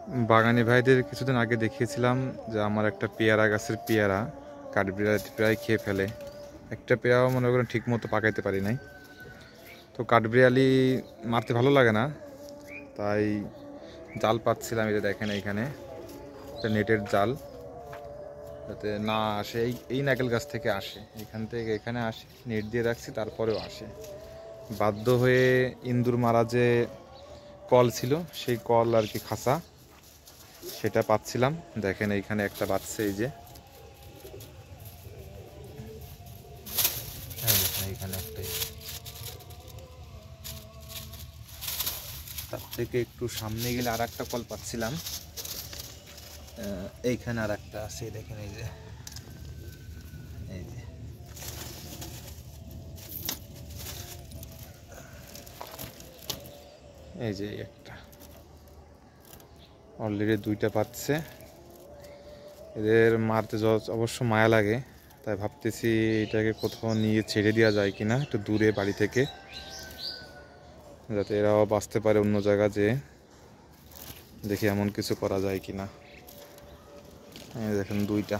বাগানি ভাইদের কিছুদিন আগে দেখিয়েছিলাম যে আমার একটা পেয়ারা গাছের পেয়ারা কাঠবিড়ালি প্রায় খেয়ে ফেলে। একটা পেয়ারাও মনে করেন ঠিক মতো পাকাইতে পারি নাই। তো কাঠবিড়ালি মারতে ভালো লাগে না, তাই জাল পাচ্ছিলাম। এই যে দেখেন এইখানে একটা নেটের জাল, যাতে না আসে। এই নারকেল গাছ থেকে আসে, এখান থেকে এখানে আসে, নেট দিয়ে রাখছি তারপরেও আসে। বাধ্য হয়ে ইন্দুর মারা যে কল ছিল সেই কল আর কি খাঁচা, সেটা পাচ্ছিলাম। দেখেন এইখানে একটা বাচ্চা, এই যে এইখানে একটাই, তার থেকে একটু সামনে গেলে আর একটা কল পাচ্ছিলাম। এইখানে আর একটা আছে, দেখেন এই যে এই যে এই যে একটা অলরেডি দুইটা পাচ্ছে। এদের মারতে অবশ্য মায়া লাগে, তাই ভাবতেছি এটাকে কোথাও নিয়ে ছেড়ে দেওয়া যায় কিনা, একটু দূরে বাড়ি থেকে, যাতে এরাও বাঁচতে পারে অন্য জায়গা যেয়ে। দেখি এমন কিছু করা যায় কিনা। দেখেন দুইটা,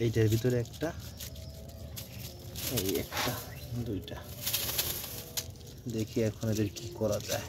এইটার ভিতরে একটা, এই একটা, দুইটা। দেখি এখন এদের কি করা যায়।